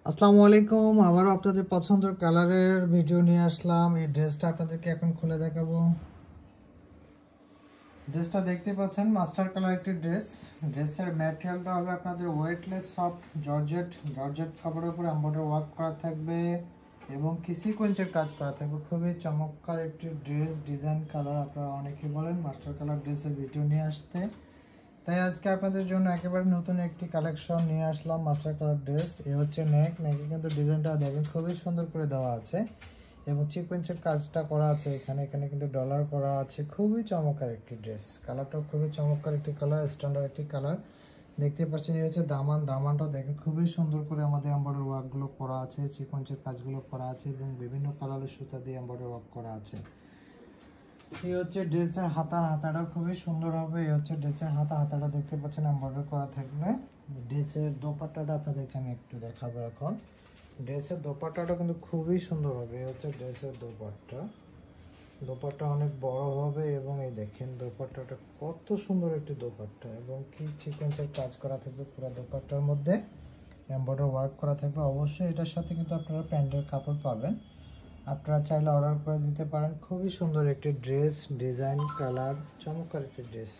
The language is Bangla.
আসসালামু আলাইকুম। আবারও আপনাদের পছন্দের কালারের ভিডিও নিয়ে আসলাম। এই ড্রেসটা আপনাদেরকে এখন খুলে দেখাবো। ড্রেসটা দেখতে পাচ্ছেন মাস্টার কালার একটি ড্রেস। ড্রেসের ম্যাটেরিয়ালটা হবে আপনাদের ওয়েটলেস সফট জর্জেট। জর্জেট কাপড়ের উপরে এমব্রয়ডারি ওয়ার্ক করা থাকবে এবং কি সিকোয়েন্সের কাজ করা থাকবে। খুবই চমৎকার একটি ড্রেস, ডিজাইন কালার। আপনারা অনেকেই বলেন মাস্টার কালার ড্রেসের ভিডিও নিয়ে আসতে, তাই আজকে আপনাদের জন্য একেবারে নতুন একটি কালেকশন নিয়ে আসলাম। Master colour dress. এ হচ্ছে নেকে কিন্তু ডিজাইনটা দেখেন খুবই সুন্দর করে দেওয়া আছে এবং সিকোয়েন্সের কাজটা করা আছে। এখানে কিন্তু ডলার করা আছে। খুবই চমৎকার একটি ড্রেস। কালারটাও খুবই চমৎকার একটি কালার, স্ট্যান্ডার্ড একটি কালার। দেখতে পাচ্ছেন এই হচ্ছে দামানটা দেখেন খুবই সুন্দর করে আমাদের এমব্রয়ডারি ওয়ার্কগুলো করা আছে, সিকোয়েন্সের কাজগুলো করা আছে এবং বিভিন্ন কালারের সুতা দিয়ে এমব্রয়ডারি ওয়ার্ক করা আছে। এই হচ্ছে ড্রেসের হাতাটা খুবই সুন্দর হবে। এই হচ্ছে ড্রেসের হাতাটা দেখতে পাচ্ছেন এমব্রয়ডারি করা থাকবে। ড্রেসের দোপাট্টাটা আপনাদেরকে আমি একটু দেখাবো এখন। ড্রেসের দোপাট্টাটা কিন্তু খুবই সুন্দর হবে। এই হচ্ছে ড্রেসের দোপাট্টা অনেক বড় হবে এবং এই দেখেন দোপাট্টাটা কত সুন্দর একটি দোপাট্টা এবং কি সিকোয়েন্সের কাজ করা থাকবে পুরো দোপাট্টার মধ্যে, এমব্রয়ডারি ওয়ার্ক করা থাকবে। অবশ্যই এটার সাথে কিন্তু আপনারা প্যান্টের কাপড় পাবেন। আপনারা চাইলে অর্ডার করে দিতে পারেন। খুবই সুন্দর একটি ড্রেস, ডিজাইন কালার, চমৎকার একটি ড্রেস।